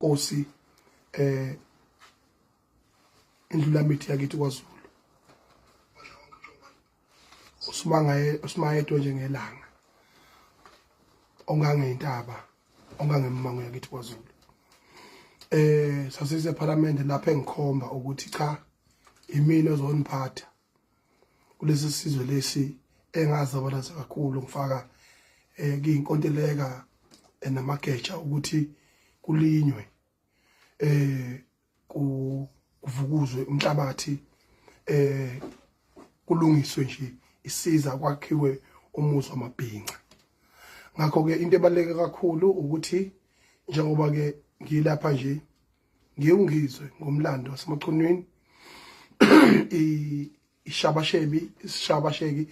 Nkosi indlula mithi yakithi kwaZulu usimayedwa njengelanga ongangentaba ongangemmango yakithi kwaZulu sasise parliament lapha engikhomba ukuthi cha imina ozoniphatha kulesi sizwe lesi engazabalaza kakhulu ngifaka kuyinkontileka namageja ukuthi kulinywe kuvukuzwe umhlabathi kulungiswe nje isiza kwakhiwe umuzi wamabhinqa. Ngakho ke into ebaluleke kakhulu ukuthi njengoba ke ngilapha nje ngiyungizwe ngomlando wasemachunweni ishabasheki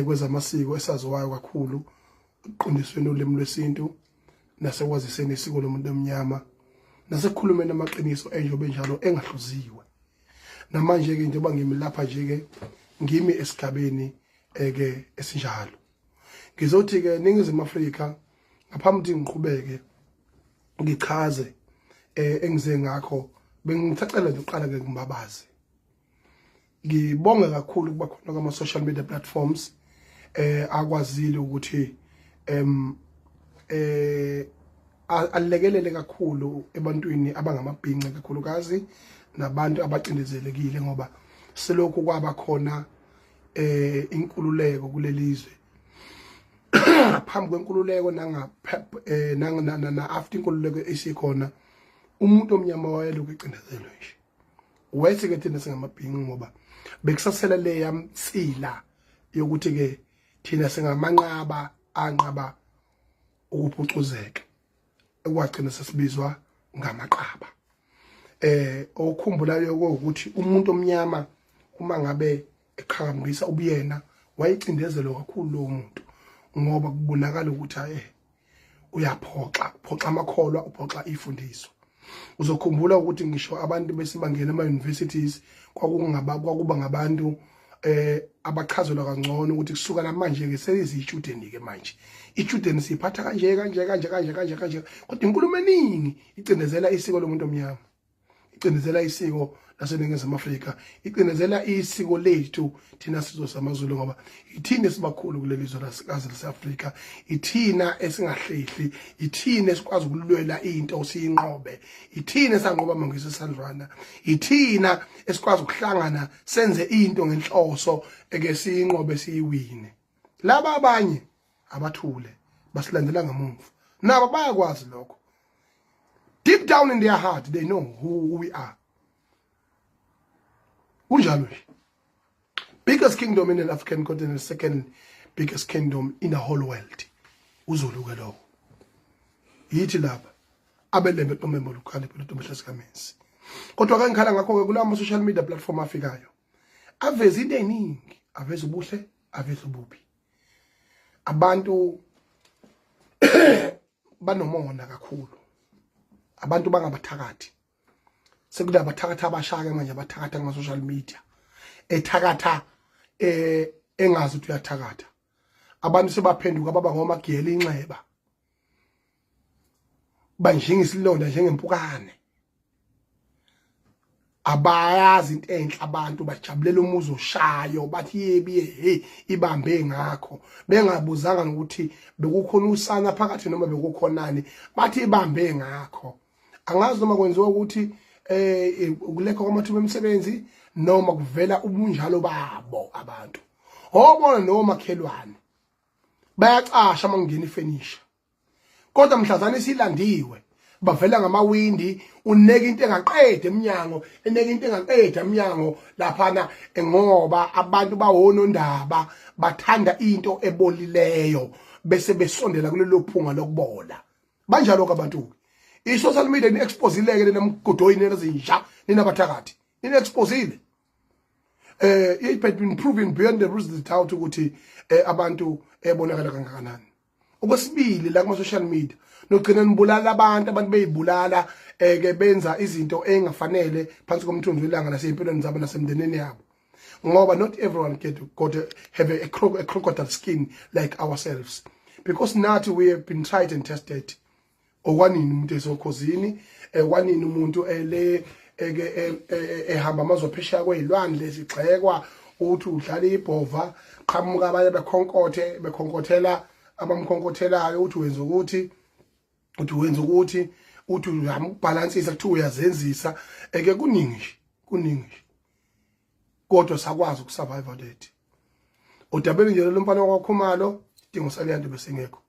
kwezamasiko esaziwayo kakhulu uqondisweni olimi lwesintu nasekwaziseni isiko lomuntu omnyama nasekukhulumeni amaqiniso enjobe njalo engahluziwe. Namanje ke njengoba ngimi lapha nje ke ngimi esigabeni ke esinjalo ngizothi ke Ningizimu Afrika ngaphambi ngiqhubeke ngichaze engize ngakho bengithacela nje uqala ke ngimbabazi. Ngibonga kakhulu kuba khona kwama social media platforms akwazile ukuthi alekelele kakhulu ebantwini abangamabhinqa kakhulukazi nabantu abacindezelekile ngoba selokhu kwaba khona inkululeko kulelizwe phambi kwenkululeko na after inkululeko esikhona umuntu omnyama wayelokhu ecindezelwe nje wethe ke thina singamabhinqa ngoba bekusasela le yamtsila yokuthi ke thina singamanqaba anqaba ukuphucuzeka ekwagcina sesibizwa ngamaqaba. Okukhumbulayo ukuthi umuntu omnyama uma ngabe eqhakambisa ubuyena wayicindezelwa kakhulu lo muntu ngoba kubonakala ukuthi uyaphoxa amakholwa uphoxa ifundiswa. Uzokhumbula ukuthi ngisho abantu besibangena ama-universities kwakuba ngabantu abachazelwa kangcono ukuthi kusuka namanje ke seziyistudent ke manje i-student siphatha kanje kodwa inkulumo eningi icindezela isiko lomuntu omnyama, icindezela isiko laseNingizimu Afrika, icindezela isiko lethu thina sizwe samaZulu ngoba ithina sibakhulu kulelizwe lase-Afrika, ithina esingahlehli, ithina esikwazi ukulwela into siyinqobe, ithina esanqoba mangisi sandlwana, ithina esikwazi ukuhlangana senze into ngenhloso eke siyinqobe siyiwine. Laba abanye abathule basilandela ngamuva nabo bayakwazi lokho. Deep down in their heart they know who we are. Unjalo nje. Biggest kingdom in the African continent, second biggest kingdom in the whole world. Uzulu ke lo. Yithi lapha abelembe tomembo lukhale phela tomehla sikamenzi. Kodwa ke ngikhala ngakho ke kulawa social media platform afikayo. Aveza into eningi, aveza ubuhle, aveza ububi. Abantu banomona kakhulu. Abantu bangabathakathi. Sekula bathakatha abashaka manje abathakatha ngama social media. Ethakatha engazi ukuthi uyathakatha. Abantu sebaphenduka baba ngomagiyela inxeba. Banjengisilonda njengempukane. Abayazi into enhle abantu bajabulela umuzi oshayo bathi yebi ibambe ngakho bengabuzanga ukuthi bekukhona usana phakathi noma bekukhonani bathi ibambe ngakho. Angazi noma kwenziwa ukuthi ukulekho kwamathuba emisebenzi noma kuvela ubunjalo babo abantu. Hobona noma khelwane bayacasha mangena ifurniture. Kodwa mhlazana isilandiwe bavela ngamawindi uneka into engaqede eminyango eneka into engaqede eminyango laphana ngoba abantu bawonondaba bathanda into ebolileyo bese besondela kulelo phunga lokubola. Banjalo abantu i-social media ni exposileke namgodoyini nezinja ninabathakathi ni exposile. It has been proven beyond the reasons doubt ukuthi abantu ebonakala kangakanani. Okwesibili la kuma social media nogcina nibulala abantu beyibulala ke benza izinto engafanele phansi komthunzi welanga nasempilweni zabo nasemndeneni yabo. Ngoba not everyone got to have a crocodile skin like ourselves, because nathi we have been tried and tested. Okwanini umuntu esokhosini wanini umuntu ele ehamba amazophesha kwezilwane lezigxekwa uthi udlala ibhova qhamuka abanye bekhonkothela abamkhonkothelayo uthi wenza ukuthi uthi uyambalansisa kuthi uyazenzisa kuningi kodwa sakwazi ukusurvive that udabeni nje lo mfana wakwaKhumalo idingo saliyande besengekho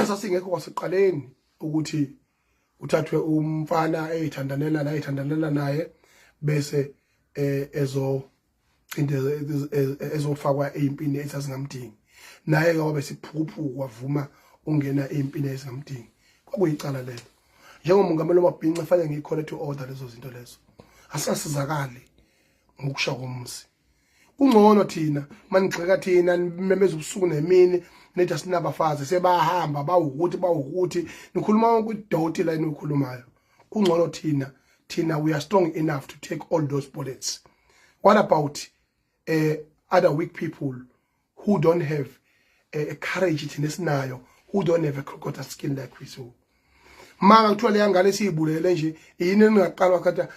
sasingekho kwasiqaleni ukuthi uthathwe umfana ayithandanela naye bese ezofakwa eimpini ezazingamdingi naye ngoba besiphukuphuku wavuma ungena eimpini ezazingamdingi kwakuyicala lelo njengomongameli wamabhinqa kufanele ngikhole to order lezo zinto lezo asasizakali ngokusha komzi kungcono thina manigxeka thina memeza ubusuku nemini nethi asinabafazi sebahamba bawukuthi nikhuluma ukudoti la enikhulumayo kungcono thina we are strong enough to take all those bullets. What about other weak people who don't have a courage thina esinayo, who don't have a skin like we so manga kuthiwa le ngane siyibulele nje yini ningaqalwa khatha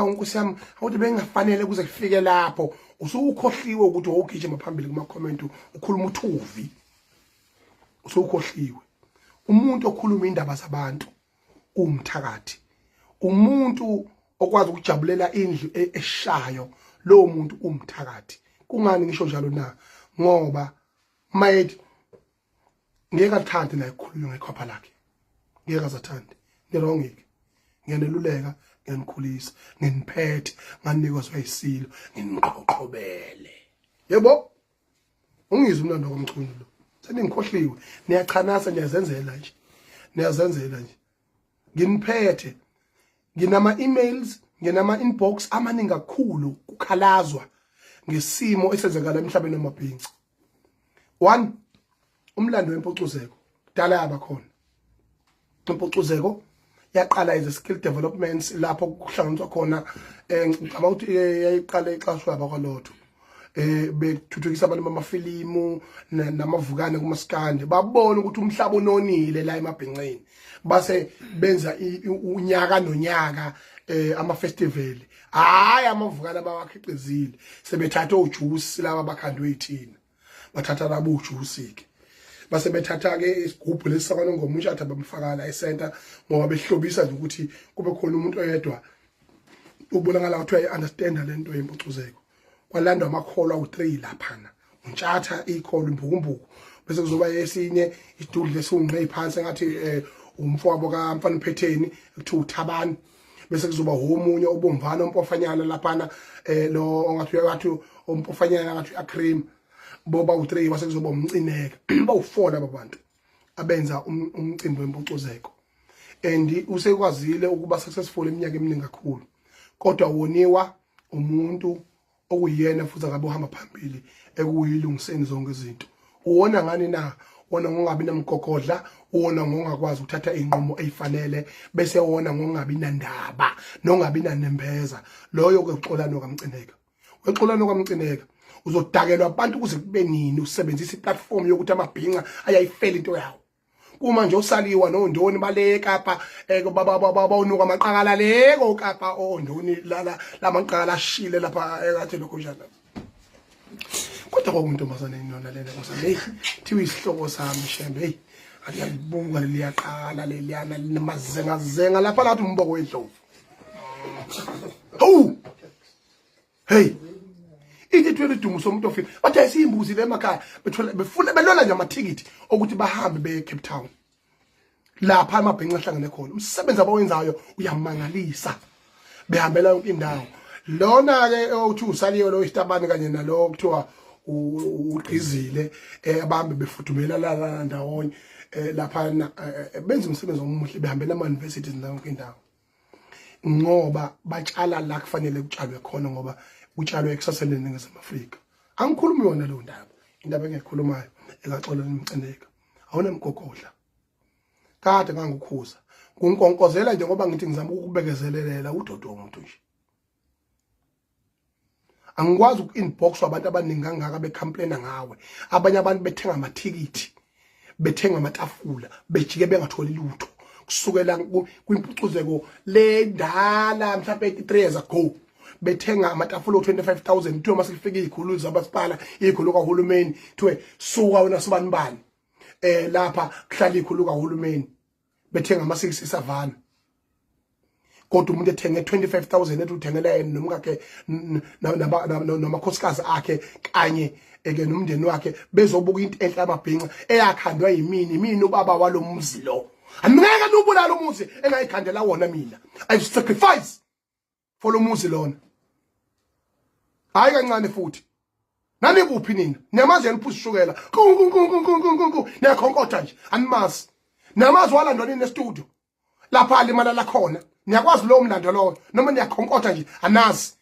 unkosi yami awuthi bengafanele kuze kufike lapho usukhohliwe ukuthi wogijima phambili kuma comment ukhuluma uthuvi usukhohliwe umuntu okhuluma indaba zabantu umthakathi umuntu okwazi ukujabulela indlu eshayo lo muntu umthakathi kungani ngisho njalo na ngoba mayet ngeke athande la ikhulunywa ngekhopha lakhe ngeke azathande ngirongike ngiyaneluleka ngiyanikhulisa nginiphethe nganikezwe isilo nginiqoqobele yebo ungizwe umlando komculo lo seningikhohliwe niyachanasa niyazenzela nje nginiphethe nginama emails nginama inbox amaningi kakhulu ukukhalazwa ngesimo esenzekala emhlabeni wamabhinqa. 1 umlando wempucuzeko dala yabakhona impucuzeko yaqala as a skill developments lapho kuhlanganiswa khona ngicabanga ukuthi yayiqala exashwa abakwalotho bethuthukisa abantu bamafilimu namavukane kumaskande babona ukuthi umhlaba unonile la emabhinqeni base benza unyaka nonyaka ama festival hayi amavukane abawakhiqizile sebethatha ujuice laba bakhandwe ithina bathatha labo ujuice ke base bethatha ke isigubhu lesisakwana ngomushatha bamfaka la ecenter ngoba behlobisa nje ukuthi kube khona umuntu oyedwa ubonakala ukuthi uya understand lento yempucuzeko kwalandwa amakholwa u3 laphana untshatha ikholo imbukumbuku bese kuzoba yesinye idudle sungqe phansi ngathi umfowabo kaMfana uPhetheni kuthi uThabani bese kuzoba omunye obomvana ompofanyana laphana lo ongathi uyathi ompofanyana ngathi uyaCream boba u3 base kuzoba umcineka bawu4 labantu abenza umcimbi wempucuzeko and usekwazile ukuba successful eminyaka eminingi kakhulu kodwa woniwa umuntu okuyena futhi akabe uhamba phambili ekuyilungiseni zonke izinto uwona ngani na wona ngongabi namgogodla wona ngongakwazi ukuthatha inqumo ezifanele bese wona ngongabi nandaba nongabi nanembeza loyo kweXolano kaMcineka weXolano kaMcineka uzodakelwa abantu kuze kube nini usebenzisa iplatform yokuthi amabhinqa ayayifela into yawo kuma nje usaliwa noNdoni bale Kapa baba unuka amaqakala leko Kapa oNdoni lamaqakala ashile lapha ekathe lokho njalo kodwa kwakuntombazane inona lena ngosane thiwe isihloko sami shembe hey akuyabunga liyaqala leliyana linamazenga lapha lathi umboko wedlovu hey ithi twele dumo somuntu ofika bathi ayisiyimbuzi le emakhaya befuna belona nje amathikithi ukuthi bahambe be Cape Town lapha amabhinqa ahlangene khona umsebenzi abawenzayo uyamangalisa behambela yonke indawo lona ke uthi usaliwe lo isitabani kanye nalo kuthiwa uqizile abambe befudumela la ndawonye lapha benza umsebenzi omuhle behambela ama universities yonke indawo ngoba batshala la kufanele kutshalwe khona ngoba utshalwe ekusaseni ngeNingizimu Afrika angikhulumi yona lo indaba engikhulumayo ekaXolweni Mcineka awona mgogodla kade ngangukhuza kunkonkozela nje ngoba ngithi ngizama ukubekezelelela udodo umuntu nje angikwazi uku-inbox abantu abaningi kangaka becomplaina ngawe abanye abantu bethenga amathikithi bethenga amatafula bejike bengatholi lutho kusukela kwimpucuzeko lendala mhlawumbe 83 years ago bethenga amatafula 25,000 kuthiwa masilifika izikhulu zamasipala izikhulu kahulumeni kuthiwe suka wena sobani bani lapha kuhlala izikhulu kahulumeni bethenga ama-6 Savannah kodwa umuntu ethenge 25,000 ethi uthengela yena nomkakhe namakhosikazi akhe kanye ke nomndeni wakhe bezobuka into enhle amabhinqa eyakhandwa yimini ubaba walomuzi lo angeke nubulala umuzi engayikhandela wona mina I sacrifice for lo muzi lona hayi kancane futhi nani kuphi nina niyamazi yaniphuza ishukela niyakhonkotha nje animazi niyamazi walandwa nini estudio lapha alimala la khona niyakwazi lo mlando lo noma niyakhonkotha nje anazi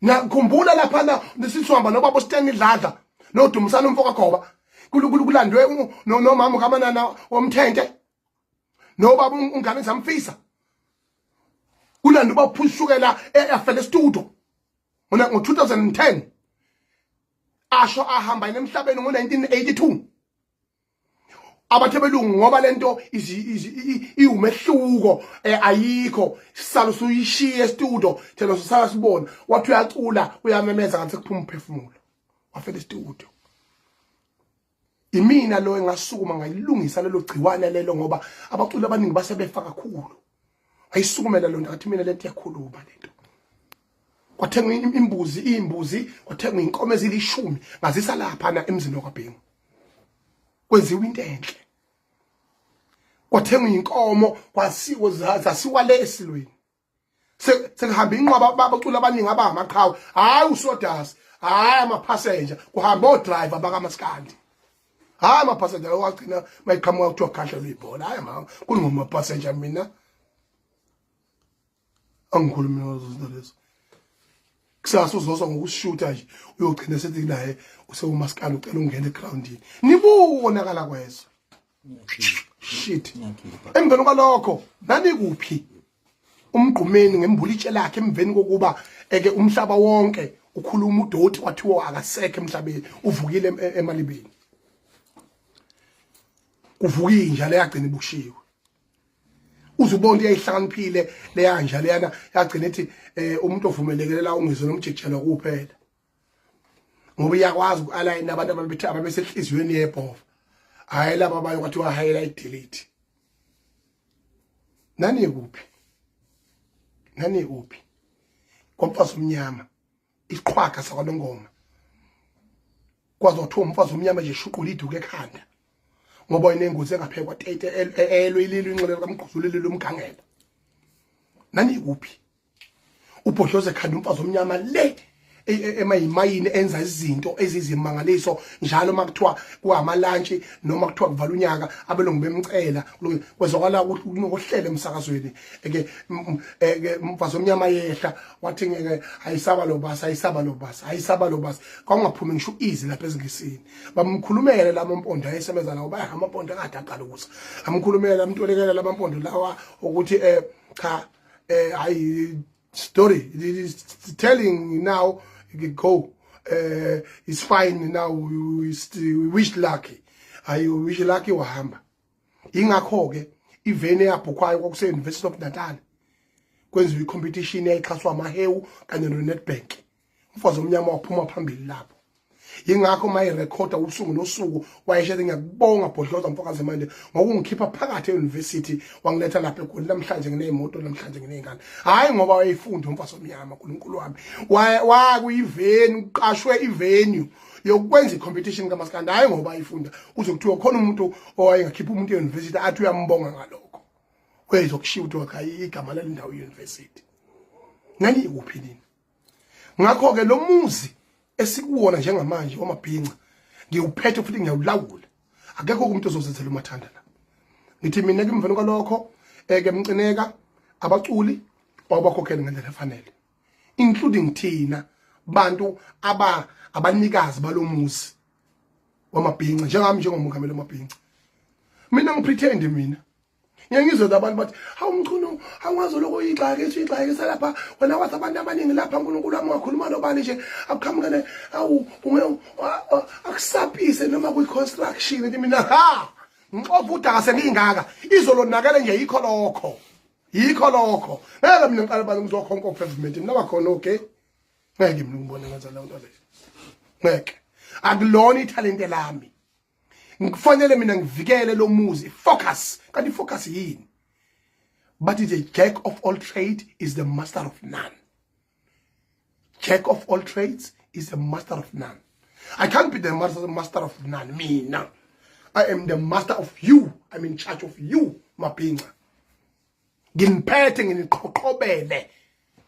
nakhumbula lapha na nisihamba nobaba uSteni Dladla noDumisana umfoka Goba kulandwe nomama kaManana womthente nobaba ungane zamfisa kulanda baphushukela efele studio ngo 2010 asho ahamba emhlabeni ngo 1982 abathebelungu ngoba lento iwumehluko ayikho sisalo suyishiye studio thina sisala sibona wathi uyacula uyamemeza ngathi kuphuma umphefumulo wafela studio imina lo engasukuma ngayilungisa lelo gciwane lelo ngoba abaculi abaningi basebefa kakhulu ayisukumela lo ngathi mina lento yakhuluma lento kwathenga imbuzi kwathenga inkomo ezilishumi ngazisa lapha na emzini kwaBhengu kwenziwe into enhle kwathenga inkomo kwasiwo zasiwa lesilweni sekuhamba inqwaba babacula abaningi abamaqhawe hayi usodasi hayi ama-passenger kuhamba odriver bakamaskandi hayi ama-passenger wagcina mayiqhamuka kuthiwa khahla luyibhola hayi mama kuningoma-passenger mina angikhulumi nozinto lezo kusasa uzoswa ngokushuta nje uyogcina sethi naye usewumaskandi ucela ungena egroundini nibonakala kwezo shit emveni kwalokho nani kuphi umgqumeni ngembulitshe lakhe emveni kokuba eke umhlaba wonke ukhuluma udoti kwathiwa akasekho emhlabeni uvukile emalibeni kuvuka inja leyagcina ibushiwe uzubona iyayihlakaniphile leyanja leyana yagcina ethi umuntu ovumelekela ungizwe nomjejelo kuphela ngoba iyakwazi ukualign abantu ababesehliziyweni yebhova hayi laba bayo kwathiwa highlight delete nani kuphi komfazi omnyama iqhwaga sakwaNongoma kwazi wathiwa umfazi omnyama nje shuqula iduke ekhanda ngoba inengozi engaphekwa tete elwe ililo inxele kamgquzulile lomgangela nani kuphi ubhodloze ekhanda umfazi omnyama le emayimayini enza izinto ezizimangaliso njalo makuthiwa kuhamalantshi noma kuthiwa kuvala unyaka abelungu bemcela kwezwakala ukuthi unokuhlela emsakazweni ke umfazi omnyama yehla wathi ngeke ayisaba lo basi kwangaphumi ngisho easy lapha ezingisini bamkhulumele lamampondo ayesebenza lawo baya amampondo akade aqala ukusa amkhulumele amtolekela lamampondo lawa ukuthi cha I story it is telling now you can go it's fine now we wish lucky ayu wish lucky wahamba ingakho ke ivene yabhukwayo kwakuse University of Natal kwenziwa icompetition eyixhaswa amahewu kanye noNedbank umfazi omnyama waphuma phambili lapho ingakho maye recorder usuku nosuku wayeshethe ngiyakubonga Bhodloza Mfokazi manje ngokungikhipha phakathi euniversity wangiletha lapha eGoli namhlanje nginemoto namhlanje nginengane hayi ngoba wayefunda umfazi omnyama uNkulunkulu wami wakuyiveni uqashwe ivenue yokwenza icompetition kaMaskandi hayi ngoba ayifunda uzokuthiwa khona umuntu owayengakhipha umuntu euniversity athi uyambonga ngalokho wezokushiya ukuthi wakhayi igama lalendawo euniversity ngani kuphi nini ngakho ke lo muzi esikuwona njengamanje wamabhinqa ngiyuphethe futhi ngiyawulawula akekho umuntu ozozenzela umathanda la ngithi mina ke emveni kwalokho ke mcineka abaculi wabakhokhela ngendlela efanele including thina bantu abanikazi balomuzi wamabhinqa njengami njengomongameli wamabhinqa mina ngipretend mina ngiyangizwe abantu bathi awumculo awazi lokho ixhake salapha wena wathi abantu abaningi lapha uNkulunkulu wami ngakhuluma nobani nje akuqhamukele akusapise noma kuyiconstruction ethi mina ha ngixoxa udaka sengingaka izolonakele nje yikho lokho ngeke mina ngiqala bani ngizokhonka pavement mina bakhona okay ngeke mina ngibone ngathi la nto leyo ngeke akulona italente lami ngifanele mina ngivikele lo muzi focus kanti focus yini but it's a jack of all trades is the master of none. Jack of all trades is the master of none. I can't be the master of none. Me now. I am the master of you. I'm in charge of you, mapinga. Nginiphethe nginiqhoqhobele.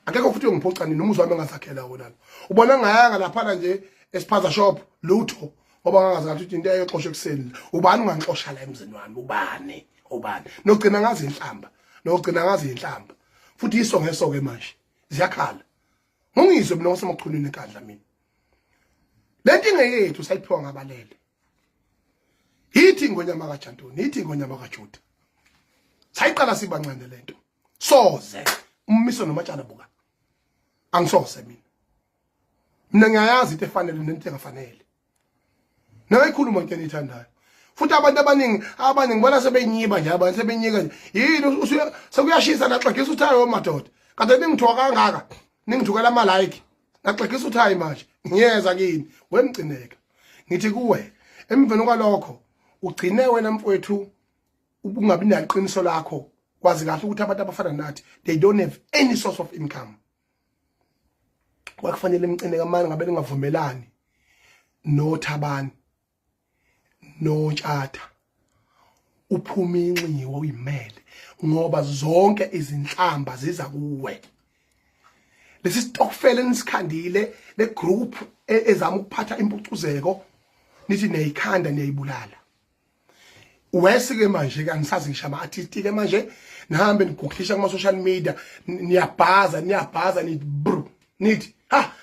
Akekho futhi ngiphoxa nini umuzi wami engasakhela wona. Ubona ngayanga lapha nje espaza shop lutho ngoba ngangazathi ukuthi into eyoxosha ekseni. Ubani ungangixosha la emzini wami? Ubani? Nogcina ngazi inhlamba. Futhi isonke manje. Ziyakhala. Ngongizwe mina ngasemachunini ekandla mina. Lento ingeyethu sayiphiwa ngabalele. Yithi ingonyama kaJantoni, yithi ingonyama kaJuda. Sayiqala sibancane lento. Soze ummiso nomatshana buka. Angisose mina. Mina ngiyayazi into efanele nento engafanele. Nayikhuluma into enithandayo. Futhi abantu abaningi ngibona sebenyiba nje abantu sebenyika nje. Yini sekuyashisa naxegisa uthayo madoda. Kade ningithiwa kangaka. Ningithukela ama like. Naxegisa uthayi manje. Ngiyeza kini. Wemcineka. Ngithi kuwe emveni kwalokho ugcine wena mfowethu ungabi naliqiniso lakho. Kwazi kahle ukuthi abantu abafana nathi they don't have any source of income. Kwakufanele emcineka manje ngabe ningavumelani noThabani noNtshata uphuma inxiwa uyimele ngoba zonke izinhlamba ziza kuwe. Lesi stokfele nisikhandile le group ezama ukuphatha impucuzeko nithi neyikhanda neyibulala. Wesike manje ke angisazi ngisho ama artist ke manje nihambe niguglisha kuma social media niyabhaza nithi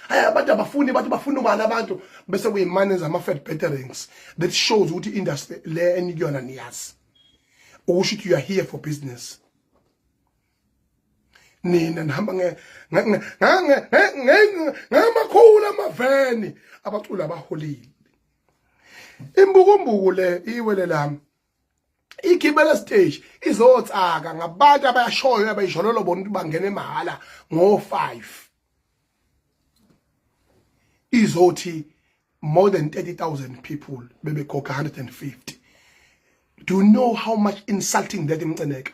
abantu abafuni bathi bafuna ubani abantu bese kuyimane zama-fed betterings that shows ukuthi industry le enikuyona niyazi ukusho ukuthi you are here for business. Nina nihamba ngamakhulu amaveni abaculi abaholile. Imbukumbuku le iwele lami igibele stage izotsaka ngabantu abayashoyo abayijololo bona ukuthi bangene emahala ngo5 izothi more than 30,000 people bebekhokha 150. Do you know how much insulting that imceneka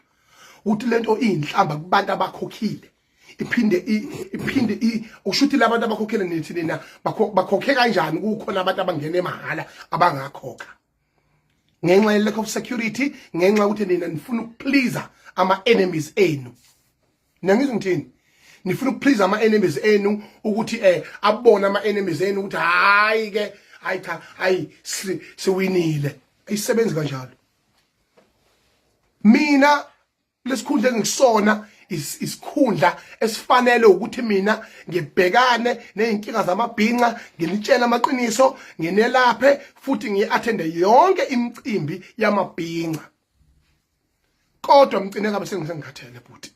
uthi lento inhlamba kubantu abakhokhile iphinde ushuthi labantu abakhokhele nithi nina bakhokhe kanjani kukhona abantu abangena emahala abangakhokha ngenxa ye lack of security ngenxa ukuthi nina nifuna ukuplease ama enemies enu. Nangizwe ngithini? Nifuna ukuplease ama enemies enu ukuthi abona ama enemies enu ukuthi hayi ke hayi siwinile. Ayisebenzi kanjalo. Mina lesikhundla engisona isikhundla esifanele ukuthi mina ngibhekane nezinkinga zamabhinqa nginitshela amaqiniso nginelaphe futhi ngiattende yonke imicimbi yamabhinqa. Kodwa mcineka bese ngisengikhathele futhi.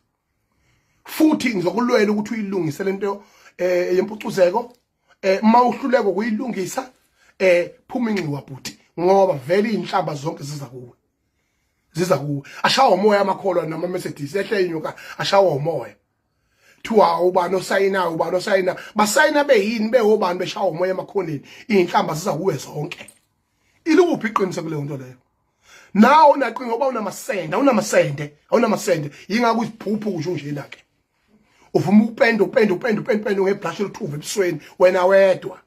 Futhi ngizokulwela ukuthi uyilungise lento yempucuzeko mawuhluleko kuyilungisa phuma inxiwa futhi ngoba vele inhlamba zonke ziza kuwe. Ashawa umoya amakholwa nama Mercedes ehle inyuka ashawa umoya. Thiwa ubani osayina basayina beyini behobani beshawa umoya emakhoneni inhlamba ziza kuwe zonke. Iluphi iqiniso kule nto leyo? Nawo unaqinga ngoba unamasende yingaka uziphuphu kusho nje la ke. Uvuma upende ngebrush elithuve ebusweni wena wedwa.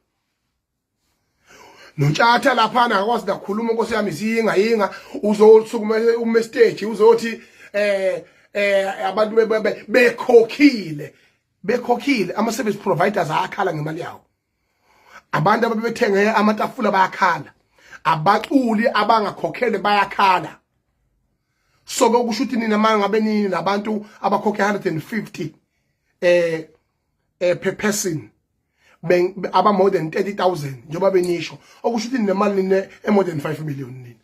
Nontshatha lapha akwazi nakhuluma Nkosi yami ziyinga uzosukuma umestage uzothi abantu bekhokhile ama service providers ayakhala ngemali yawo. Abantu ababethenge amatafula bayakhala. Abaculi abangakhokhele bayakhala. So kusho ukuthi nina manje ngabe nini nabantu abakhokhe 150 per person aba more than 30,000 njoba benisho okusho ukuthi nemali nine more than 5 million nini.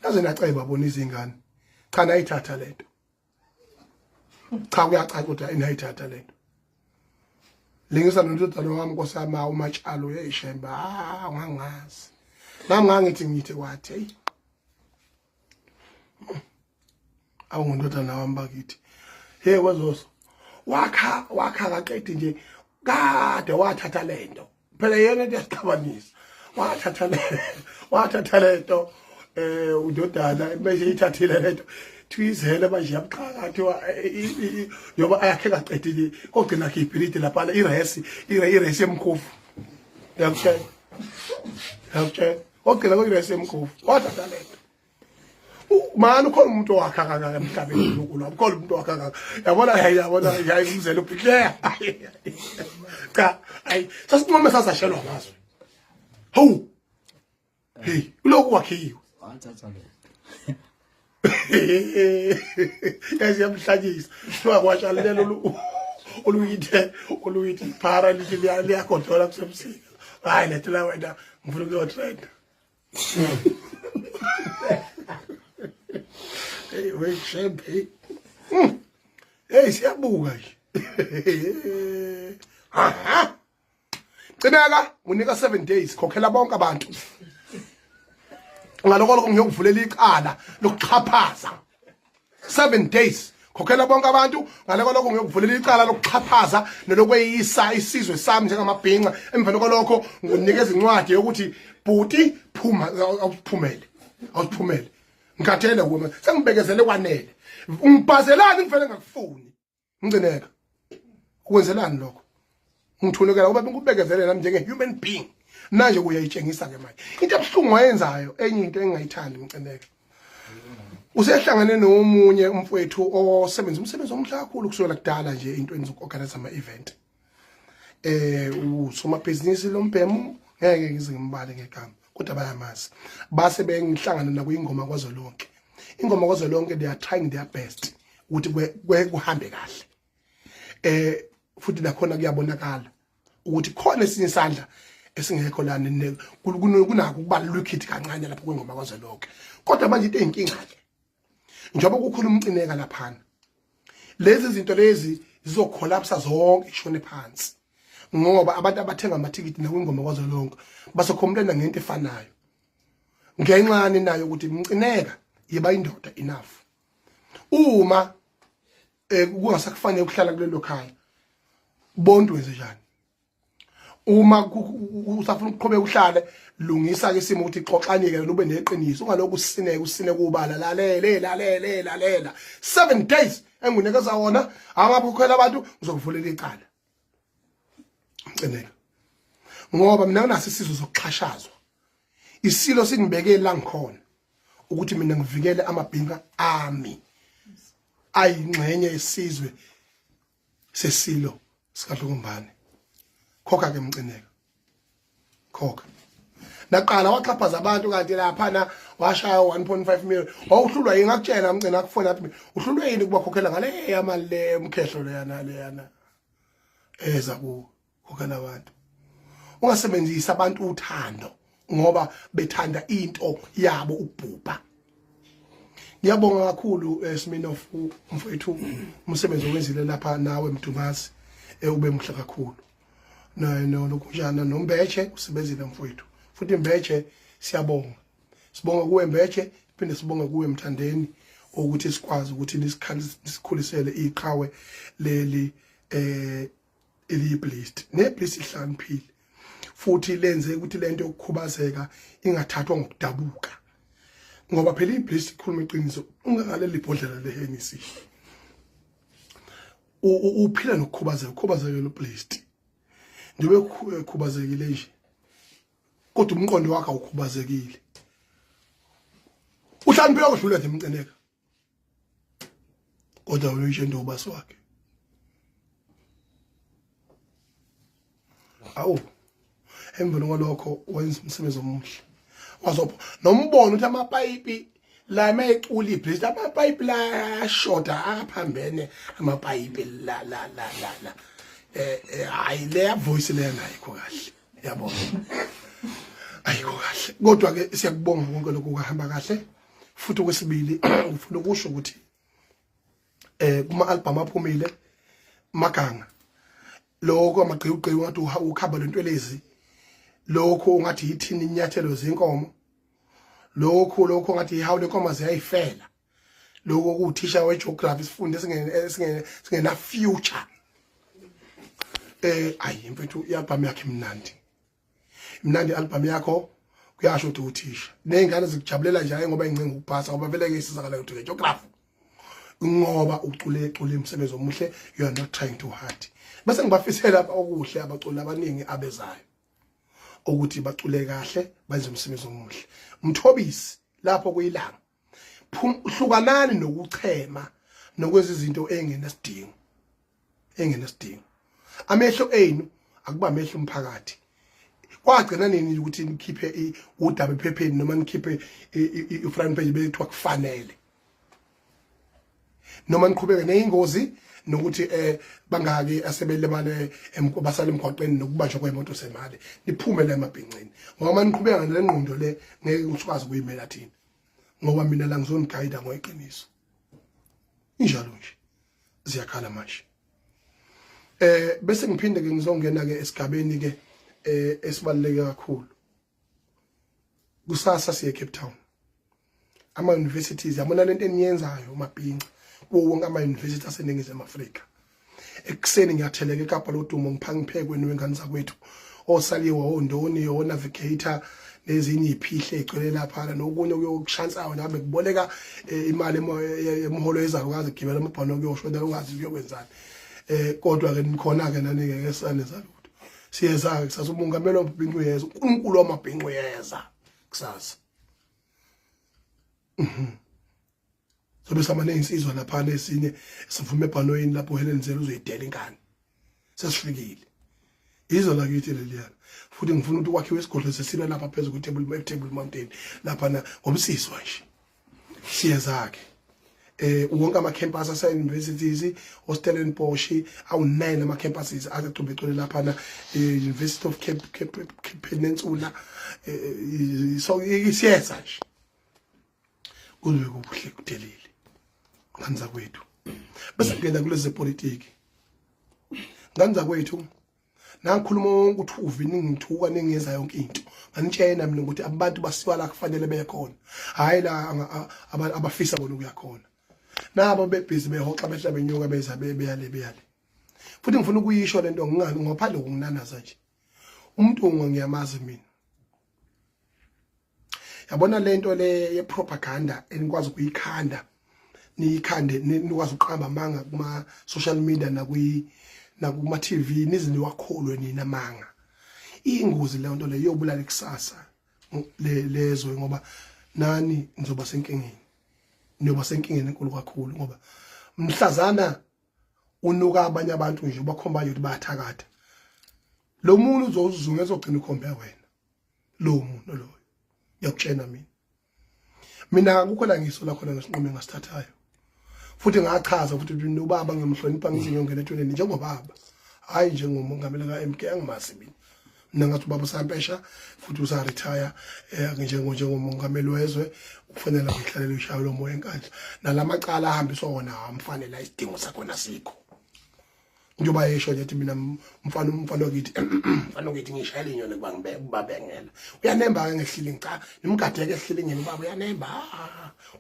Laze naceba bona izingane cha nayithatha lento. Cha kuyacaca ukuthi ayinayithatha lento. Lengisa nondodana wami Nkosi yami umatshalo yeshemba ngangazi. Nami ngangithi kwathi awungondodana wami bakithi hey wezoso wakha kaqedi nje kade wathatha lento phela yena into yasixabanisa wathatha lento udodana bese ithathile lento twizele manje yabxhaka yoba ayakhe kaqedile kogcina khipilite lapha iresi yemkhofu yakutshela ogcina iresi yemkhofu wathatha lento manje ukhona umuntu wakha kaka emhlabeni uNkulunkulu ukhona umuntu wakha yabona hayi umzela ubhikleya cha ayi sasinqome sasashelwa amazwe ho hey uloku wakhiwe wathatha le yasiyamhlanyisa siwakwashalela oluyithi phara lithi liyakontrola kusebusika hayi lethela wena ngifuna ukuyotrenda hey wait champagne hey siyabuka nje Cineka unika 7 days khokhela bonke abantu ngalokho ngiyokuvulela iqala lokuxhaphaza 7 days khokhela bonke abantu ngalokho ngiyokuvulela iqala lokuxhaphaza nelokweyisa isizwe sami njengamabhinqa emva lokho ngunikeza incwadi yokuthi bhuti phuma awuphumele ngikathele kuwe sengibekezele kwanele ungibhazelani ngivele ngakufuni ngcineka ukwenzelani lokho ngithulekela ngoba ngikubekezele nami njenge human being manje uyayitshengisa ke manje into ebhlungu wayenzayo enye into engingayithandi ngcineka usehlangane nomunye umfowethu osebenza umsebenzi omhle kakhulu kusukela kudala nje intweni zokuorganize ama event usomabhizinisi lombhemu ngeke ngize ngimbale ngegama kodwa bayamazi base bengihlangana na kuyingoma kwazolonke ingoma kwazolonke they are trying their best ukuthi kuhambe kahle futhi nakhona kuyabonakala ukuthi khona esinye isandla esingekho lana kunako ukubalulekile kancane lapho kwengoma kwazolonke kodwa manje into eyinkinga ke njengoba kukhona umcineka lapha lezi zinto lezi zizocollapse zonke ishone phansi ngoba abantu abathenga amathikiti nakwingoma kwazolonke basokhomplena ngento efanayo ngenxani nayo ukuthi umcineka yiba indoda enough uma kungasakufanele ukuhlala kulelo khaya bonke wenze njani uma usafuna ukuqhubeka uhlale lungisa ke isimo ukuthi xoxanike lube neqiniso ungalokhu usine kubala lalela 7 days engunikeza wona angaphokhela abantu ngizokuvulela iqala mcineka ngoba mina nginaso isizwe sokuxhashazwa isilo singibekele la ngikhona ukuthi mina ngivikele amabhinqa ami ayingxenye yesizwe sesilo sikaDlukumbane khokha ke mcineka khokha naqala waxhaphaza abantu kanti lapha na washaya 1.5 million wawuhlulwa yingakutshela mcina akufona athi uhlulwe yini kuba khokhela ngale yamali le umkhehlo leyana eza khokhela abantu ungasebenzisa abantu uthando ngoba bethanda into yabo ukubhubha ngiyabonga kakhulu Sminoff mfowethu umsebenzi okwenzile lapha nawe Mdumazi ube mhle kakhulu nokunjana nombheche usebenzile mfowethu futhi imbheche siyabonga sibonga kuwe mbheche phinde sibonga kuwe Mthandeni ukuthi sikwazi ukuthi nisikhulisele iqhawe leli eliblessed neblessed ihlaniphile futhi lenze ukuthi lento yokukhubazeka ingathathwa ngokudabuka ngoba phela iblessed ikhuluma iqiniso ungakaleli ibhodlela leHennessy uphila nokukhubazeka ukhubazekile ublessed ndibe khubazekile nje kodwa umqondo wakhe awukhubazekile uhlaniphile ukudlula nje Mcineka kodwa uyisho ndobasi wakhe awu emveni kwalokho wenza umsebenzi omuhle wazopho nombono ukuthi amapayipi la mayeculi ibhlist amapayipi la shota aphambene amapayipi la hayi le voice le ngayikho kahle yabona ayikho kahle kodwa ke siyakubonga konke lokho kuhamba kahle futhi okwesibili ufuna ukusho ukuthi kuma album aphumile Maganga lokho amagqiqi ngathi ukhamba lento lezi lokho ungathi yithini inyathelo zenkomo lokho ngathi ihawule inkomo ziyayifela lokho kuthisha wegeography sifunde singena future. Ayi mfethu i-album yakhe imnandi album yakho kuyasho ukuthi uthisha nezingane zikujabulela nje ngoba incinga ukuphasa ngoba vele ke sizakala ukuthi geography ngoba ucule umsebenzi omuhle, you are not trying too hard. Bese ngibafisela okuhle abaculi abaningi abezayo ukuthi bacule kahle benze umsebenzi omuhle. Mthobisi lapho kuyilanga hlukanani nokuchema nokwenza izinto engenasidingo amehlo enu akuba amehlo umphakathi. Kwagcina nini ukuthi nikhiphe udaba ephepheni noma nikhiphe i-front page bethu akufanele noma niqhubeke neingozi nokuthi bangake asebelemale basale emgwaqeni nokubanjwa kwemoto semali niphume la emabhincini ngoba maniqhubeka ngale ngqondo le ngeke usikwazi kuyimela thina ngoba mina la ngizonigayida ngoyiqiniso injalo nje ziyakhala manje. Bese ngiphinde ke ngizongena ke esigabeni ke esibaluleke kakhulu. Kusasa siye Cape Town. Ama universities yabona lento eniyenzayo mabhinqa wonke ama universities aseningizimu Afrika. Ekuseni ngiyatheleka eKapa lodumo ngiphangiphe wengane zakwethu osaliwa ondoni yo navigator nezinye iphihle egcwele lapha nokunye kuyokushansayo nabe kuboleka imali emholo ezalukazi gibela amabhano kuyoshoda ungazi kuyokwenzani. Kodwa ke nikhona ke nani ke ngesane zalutho siyeza kusasa umongameli wamabhinqo yeza uNkulunkulu wamabhinqo yeza kusasa sobe samane insizwa lapha lesinye sivume ebhanoyini lapho Helenzela uzoyidela ingane sesifikile izo la kithi leliyana futhi ngifuna ukuthi kwakhiwe isigodlo sesibe lapha phezulu ku-table mountain lapha na ngomsizwa nje siyeza ke wonke ama-campus ase-universities oStellenbosch awu-9 ama-campuses acubecule lapha na University of Cape Peninsula so siyeza nje kuze kubuhle kudelile nganza kwethu bese ngena kulezi politiki nganza kwethu nangikhuluma ukuthi uvini ngithuka ningeza yonke into nganitshena mina ukuthi abantu basiwa la kufanele bekhona hayi la abafisa bona ukuyakhona nabo bebhizi behoxa behla benyuka beza beyale futhi ngifuna ukuyisho lento ngingani ngaphandle kokunanaza nje umuntu ngiyamazi mina yabona lento le ye-propaganda enikwazi ukuyikhanda niyikhande nikwazi uqamba amanga kuma social media nakuma TV niziniwakholwe nina manga ingozi le nto le yobulala ikusasa lezwe ngoba nani nizoba senkingeni enkulu kakhulu ngoba mhlazana unuka abanye abantu nje bakhomba ukuthi bayathakatha lo muntu uzozunga ezogcina ukhombe wena lo muntu lo yakutshena mina kukho la ngisola khona ngesinqumo engasithathayo futhi ngachaza futhi ubaba ngemhlonipha ngizinyongela etweni njengobaba hayi njengomongameli kaMK angimasi mina ngathi ubaba usampesha futhi usa retire njengomongameli wezwe ukufanele ukudlalela ishayo lomoya enkandla nalamacala ahambiswa wona amfanele isidingo sakho nasikho njoba yesho nje mina umfana wakithi umfana wakithi ngishayela inyoni kuba ngibabengela uyanemba ke ngehlile cha nimgade ke ehlile ngene ubaba uyanemba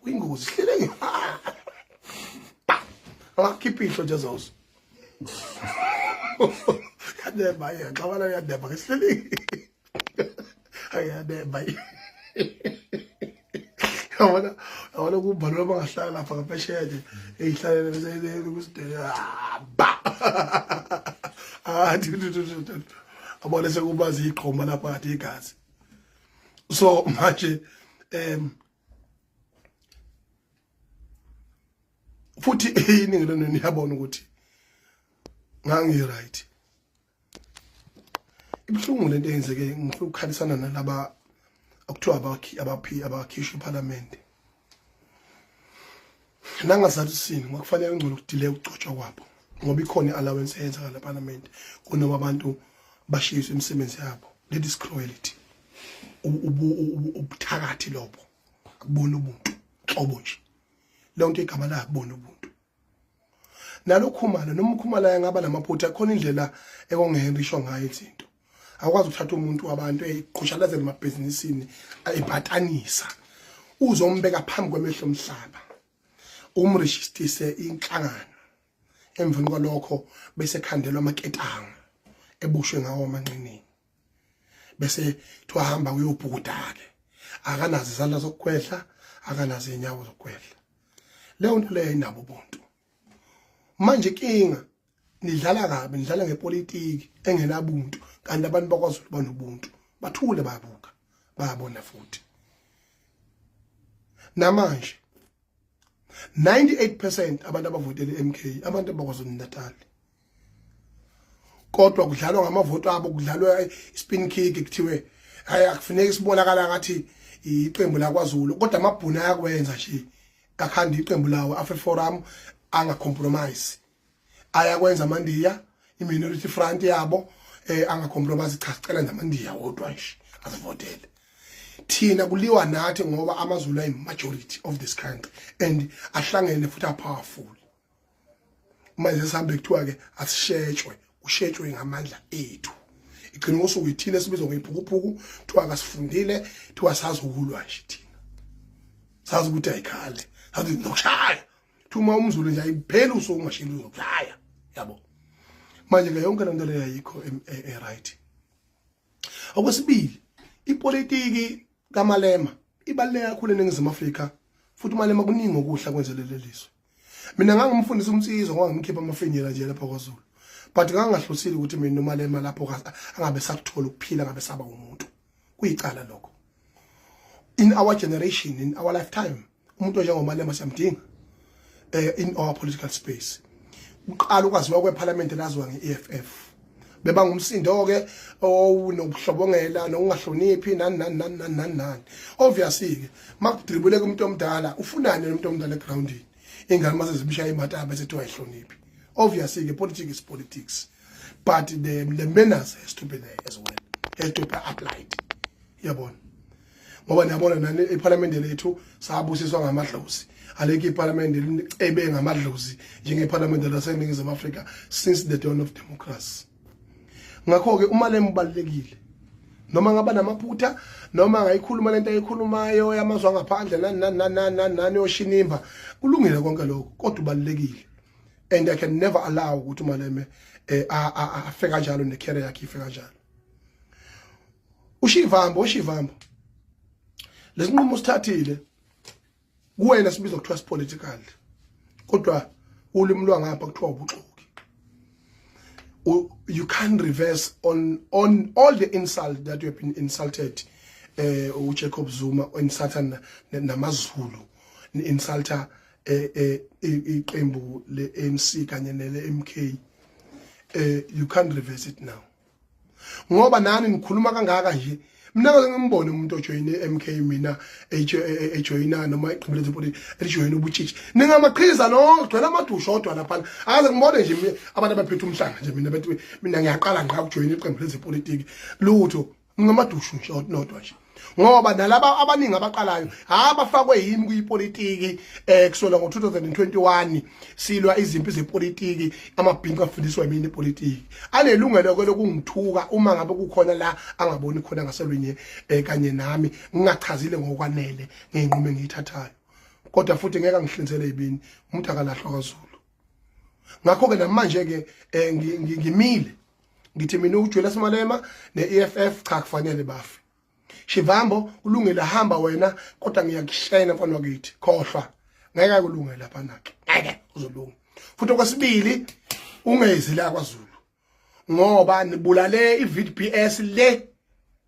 uyingozi hlile akhipha ihlo nje zozo yadeba yaxabana yadeba ke ehlile ayadeba awona kubhalwa bangahlala lapha ngaphesheya nje eyihlalele kusidela abone sekubazi iqhoma lapha ngathi igazi so manje futhi iningi lona niyabona ukuthi ngangi right ibhlungu lento eyenzeke ngifuna ukukhalisana nalaba okuthiwa abakhishwa eParliament nangazathi sini ngokufanele ngcono ukudelay ukucotshwa kwabo ngoba ikhona i-allowance eyenza la Parliament kunoma abantu bashiyiswe imisebenzi yabo. That is cruelty. Ubuthakathi lobo akubona ubuntu xobo nje le nto igama la akubona ubuntu nalokhumala noma ukhumala ngaba namaphutha khona indlela ekongehenrisho ngayo izinto akwazi ukuthatha umuntu wabantu eqhushalazela emabhizinisini ayibhatanisa uzombeka phambi kwemehlo omhlaba umregistrise inhlangano emveni kwalokho bese khandelwa amaketanga ebushwe ngawo amanqinini bese twahamba uyobhukuda ke akanazi izandla zokukwehla akanazi inyawo zokukwehla leyo nto leyo inabo ubuntu manje inkinga nidlala kabi nidlala ngepolitiki engenabuntu kanti abantu bakwaZulu banobuntu bathule bayabuka bayabona futhi namanje 98% abantu abavotele MK abantu bakwaZulu Natal kodwa kudlalwa ngamavoto abo kudlalwa spin kick kuthiwe hayi akufuneki sibonakala ngathi iqembu la kwaZulu kodwa amabhuna ayakwenza nje kakhandi iqembu lawo Afri Forum anga compromise ayakwenza amandiya iminority front yabo anga compromise cha sicela namandiya wodwa nje azivotele thina kuliwa nathi ngoba amaZulu ayi majority of this country and ahlangene futhi powerful manje sihambe kuthiwa ke asishejwe ushejwe ngamandla ethu igcina usuku ithina sibizwa ngeyibhukuphuku kuthiwa akasifundile kuthiwa sazi ukulwa nje thina sazi ukuthi ayikhale sazi nokushaya thuma umZulu nje ayiphela usuku ungashilo uzokushaya yabo manje ke yonke lento leyo ayikho right okwesibili ipolitiki kaMalema ibaluleke kakhulu eNingizimu Afrika futhi uMalema kuningi okuhla kwenzelelelizwe mina ngangumfundisi umsizo ngoba ngimkhipha amafinyela nje lapha kwaZulu but ngangahlosile ukuthi mina noMalema lapho angabe sakuthola ukuphila ngabe saba umuntu kuyicala lokho in our generation in our lifetime umuntu onjengoMalema siyamdinga in our political space uqala ukwaziwa kweParliament lazwa ngeEFF beba ngumsindo ke onobuhlobongela nokungahloniphi nani obviously ke makudribule kumuntu omdala ufunane nomuntu omdala egroundini ingane mase zibishaya imata bese thiwa ihloniphi obviously ke politics is politics but the manners has to be there as well has to be applied yabona ngoba niyabona nani eParliament lethu sabusiswa ngamadlozi aleke iParliament ebe ngamadlozi njengeParliament laseNingizimu Afrika since the dawn of democracy ngakho ke uMalema ubalekile noma ngaba namaphutha noma ngayikhuluma lento ayikhulumayo yamazwe ngaphandle nani oshinimba kulungile konke lokho kodwa ubalekile and I can never allow ukuthi uMalema afika kanjalo necareer yakhe ifika kanjalo ushivambo lesinqumo sithathile kuwena sibiza ukuthiwa political kodwa ulimi lwangapha kuthiwa ubuxoki you can't reverse on all the insult that you have been insulted uJacob Zuma insulta namaZulu insulta iqembu leANC kanye neleMK you can't reverse it now ngoba nani nikhuluma kangaka nje mina ngimbone umuntu ojoyine MK mina ejoyina noma iqembu lezepolitiki elijoyina ubutshitshi ningamaqhiza no gcwele amadusho odwa lapha akaze ngibone nje abantu abaphethe umhlanga nje mina bethi mina ngiyaqala ngqa ukujoyina iqembu lezepolitiki lutho ngamadusho nje nodwa nje ngoba nalabo abaningi abaqalayo abafakwe yimi kuyipolitiki kusola ngo2021 silwa izimpi zepolitiki amabhinqa afundiswa yimini ipolitiki anelungelo lokungithuka uma ngabe kukhona la angaboni khona ngaselwenye kanye nami ngingachazile ngokwanele ngenqumo engiyithathayo kodwa futhi ngeke ngihlinzele ibini umuntu akalahlwa kwaZulu ngakho ke namanje ke ngimile ngithi mina uJulius Malema neEFF cha kufanele bafe Shivambo ulungile hamba wena kodwa ngiyakushayina mfana wakithi khohlwa ngeke kulunge lapha nake ngeke uzolunga futhi okwesibili ungezi la kwaZulu ngoba nibulale iVPS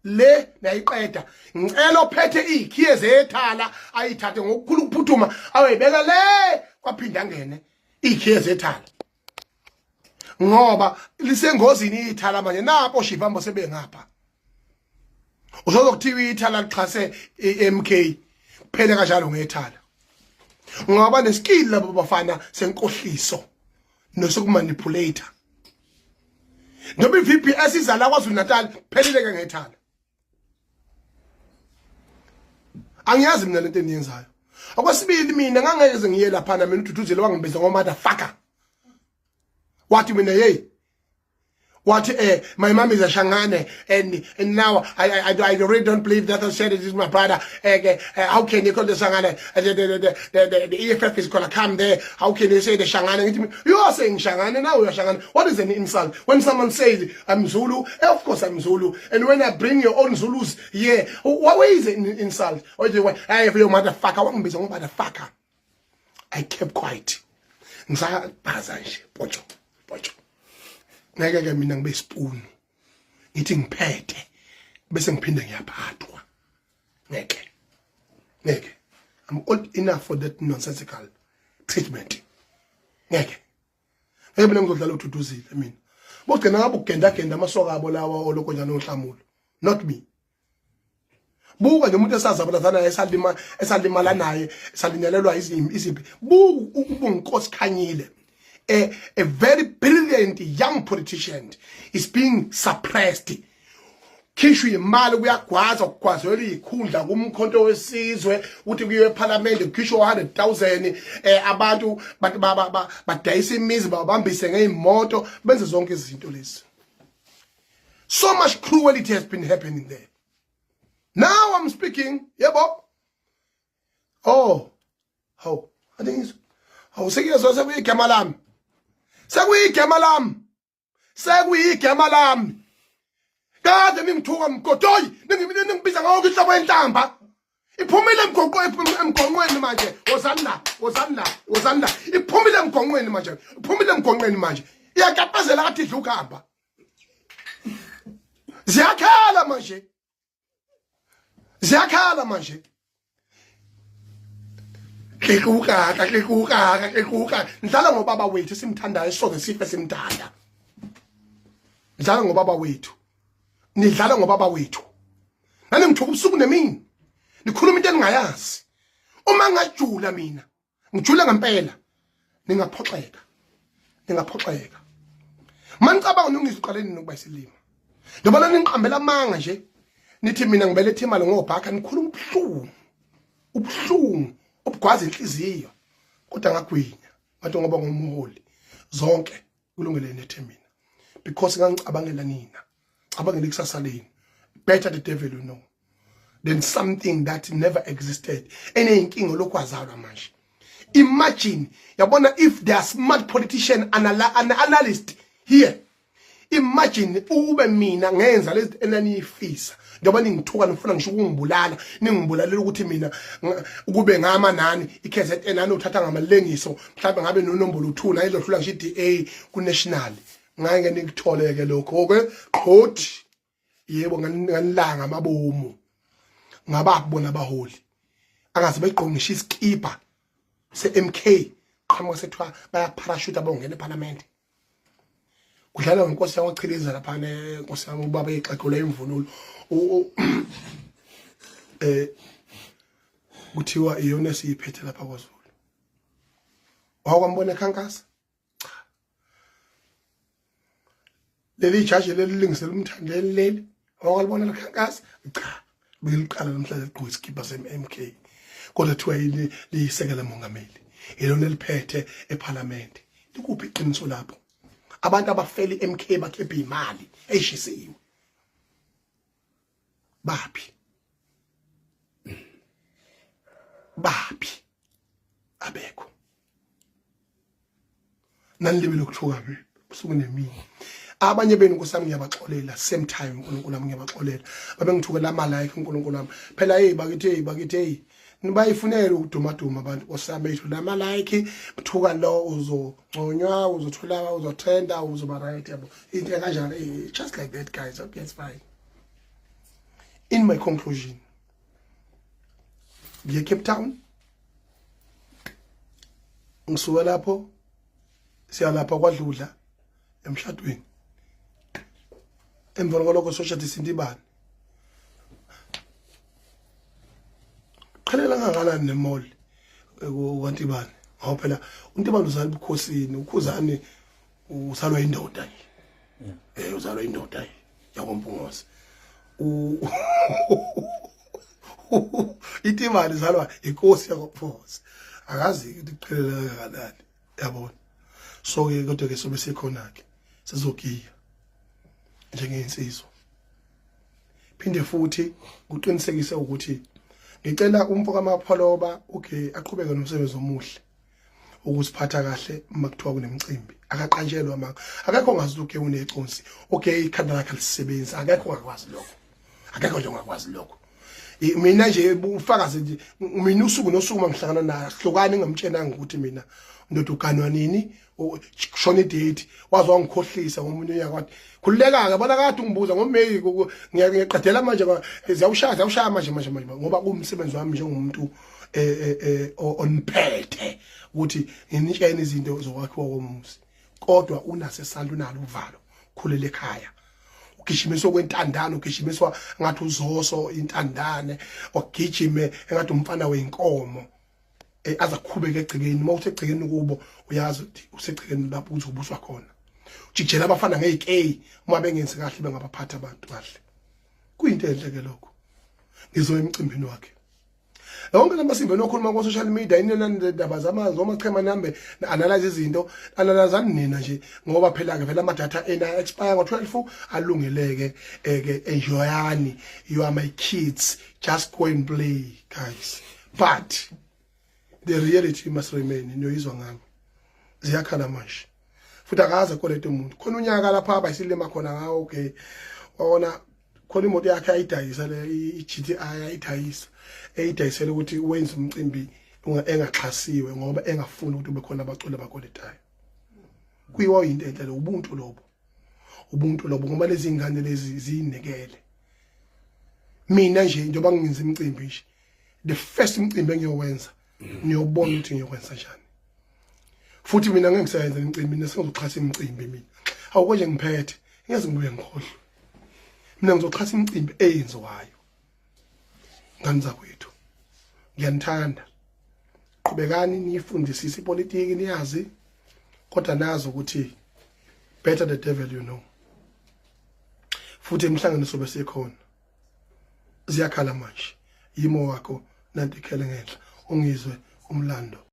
le nayiqeda ngicela ophethe ikhiye zethala ayithathe ngokukhulu ukuphuthuma awayibeka le kwaphinda ngene ikhiye zethala ngoba lisengozini ithala manje napho Shivambo sebengapha uzokuthiwa ithala lichase iMK kuphele kanjalo ngethala ngoba neskill labo bafana senkohliso nosokumanipulator noma iVPS izala kwaZulu Natal pheleleke ngethala angiyazi mina lento eniyenzayo okwesibili mina ngangeke ngiye lapha na mina uDuduzile wangibiza ngo motherfucker wathi mina hey What my mom is a Shangane and now I really don't believe that I said it is my brother. How can you call the Shangane? The EFF is gonna come there. How can you say the Shangane? You are saying Shangane, now you are Shangane. What is an insult? When someone says I'm Zulu, of course I'm Zulu. And when I bring your own Zulus, yeah, what way is it an insult? Or do you want, hey, you motherfucker, what is a motherfucker? I kept quiet. Pocho. Ngeke mina ngibe spoon ngithi ngiphethe bese ngiphinde ngiyaphathwa ngeke I'm old enough for that nonsensical treatment ngeke mina ngizodlala uthuduzile mina bogcina ngabe ugenda amasoka abo lawa oloko njalo ohlamulo not me buka nje umuntu esazabulazana esalimala naye esalinyalelwa iziphi buku ubunkosi khanyile. A very brilliant young politician is being suppressed. Khishwe imali kuyagwaza ukugwazela ikhundla kumkhonto wesizwe uthi kuye eParliament khishwe 100,000 abantu badayisa imizi babambise ngeimoto benze zonke izinto lezi. So much cruelty has been happening there. Now I'm speaking, yebo. I think it's sekuyezwa sekuyigama lami. Sekuyigama lami. Kade ningithuka mgodoyi, ningibiza ngawo ihlabo enhlamba. Iphumile emgonqweni manje. Wozanla. Iphumile emgonqweni manje. Iyakapazela kathi idla ukuhamba. Ziyakhala manje. Klikuka. Ndlala ngobaba wethu simthandayo soze sife simthanda. Ndlala ngobaba wethu. Nidlala ngobaba wethu. Nani ngithuka ubusuku nemini. Nikhuluma into engingayazi. Uma ngajula mina, ngijula ngempela. Ningaphoxeka. Manicabanga nongiziqaleni nokuba isilima. Ndobona ningiqambela amanga nje. Nithi mina ngibelethe imali ngobhaka nikhuluma ubuhlungu. Ubugwaza inhliziyo kodwa ngagwinya ngathi ngoba ngumholi zonke kulungele nethe mina because ngangicabangela nina cabangela ikusasa leni better the devil you know than something that never existed eneyinkingo lokwazalwa manje. Imagine yabona if there are smart politician analyst here, imagine ube mina ngenza lezi enaniyifisa ngoba ningithuka nifuna ngisho ukungibulala ningibulalela ukuthi mina kube ngama nani iKZN nani uthatha ngamalengiso mhlawumbe ngabe nonombolo 2 na izohlula ngisho iDA ku national ngeke nikutholeke lokho ke qhodi yebo nganilanga amabomu ngababona abaholi angaze begqongisha iskipa seMK qhamuka sethwa baya parachute abongena eParliament kudlala ngenkosi yakwachiliza lapha nenkosi yami ubaba exaqula imvunulo kuthiwa iyona esiyiphethe lapha kwaZulu. Wakwambona ekhankasa leli jaji lelilingisela umthandeli leli wakwalibona lekhankasa cha beliqala namhlanje liqhubeka iskipa seMK kodwa thiwa liyisekela mongameli ilona eliphethe eParliament. Likuphi iqiniso lapho? Abantu abafeli MK bakhepha imali eshisiwe. Bapi abekho. Nanilibe lokuthuka busuku nemini. Abanye benu kusami ngiyabaxolela same time uNkulunkulu wami ngiyabaxolela. Babengithukela amalike uNkulunkulu wami. Phela bakithi nibayifunela ukuduma abantu osami bethu lama like bithuka lo uzongconywa uzothola uzotrenda uzoba right yabo. Into kanjalo just like that guys. Okay, it's fine. In my conclusion, ngiye Cape Town ngisuka lapho siyalapha kwaDludla emshadweni emva kwalokho soshada isindibani qhalela kangakanani nemall kwaNtibane ngoba phela uNtibane uzala ebukhosini ukhuzane usalwa indoda uzalwa indoda yakoMpungozi iTimali izalwa inkosi yakoMpungozi akazi ukuthi iqhelela kangakanani yabona. So ke kodwa ke sobe sekhona ke sizogiya njengeinsizwa. Phinde futhi uqinisekise ukuthi ngicela umfo kaMapholoba okay aqhubeke nomsebenzi omuhle ukusiphatha kahle makuthiwa kunemicimbi akaqanshelwa maka akekho ongazi ukuthi uneconsi okay ikhanda lakhe lisebenza akekho ongakwazi lokho akekho nje ongakwazi lokho mina nje ufakaze nje mina usuku nosuku mangihlangana naye hlukani ngamtshenanga ukuthi mina ndoda uganwa nini shona date wazwa ngikhohlisa ngomunye yakwathi khululeka ke bona kade ungibuza ngoMay ngiyaqedela manje ziyawushaya manje ngoba kumsebenzi wami njengomuntu onphethe ukuthi nginitshene izinto zokwakhiwa komuzi kodwa unasesandla unalo uvalo khulele ekhaya ugijimiswa kwentandane ugijimiswa ngathi uzoso intandane ogijime engathi umfana wenkomo azakhubeka egcikeni mawuthe egcikeni kubo uyazi ukuthi usegcikeni lapho uzobuswa khona ujijela abafana ngeke uma bengenzi kahle bengabaphatha abantu kahle kuyinto enhle ke lokho ngizoya emcimbini wakhe lonke lamasimbe nokhuluma ku social media inendaba zamazwe omachema nambe analyze izinto analyzani nina nje ngoba phela ke vela amadatha ena expire ngo12 alungeleke enjoyani you are my kids just go and play guys but the reality must remain niyoyizwa ngami ziyakhala manje futhi akaze kolete umuntu khona unyaka lapha abayisilema khona ngawo okay wona khona imoto yakhe ayidayisa le iGTI ayidayisa eyidayisela ukuthi wenze umcimbi engaxhasiwe ngoba engafuni ukuthi ube khona abaculi abakoletayo kuyiwa into enhle lo ubuntu lobo ngoba lezi ingane lezi zinikele mina nje njengoba ngingenza imicimbi nje the first imicimbi engiyowenza niyobona ukuthi ngiyokwenza kanjani futhi mina ngeke ngisebenze imicimbi nesengizoxhasa imicimbi mina awukonje ngiphethe ngeze ngibuye ngikhohle mina ngizoxhasa imicimbi eyenziwayo ngani zakwethu ngiyanithanda qhubekani nifundisise ipolitiki niyazi kodwa nazo ukuthi better the devil you know futhi emhlangano sobe sekhona ziyakhala manje yimo wakho nanti ikhele ngenhla ungizwe umlando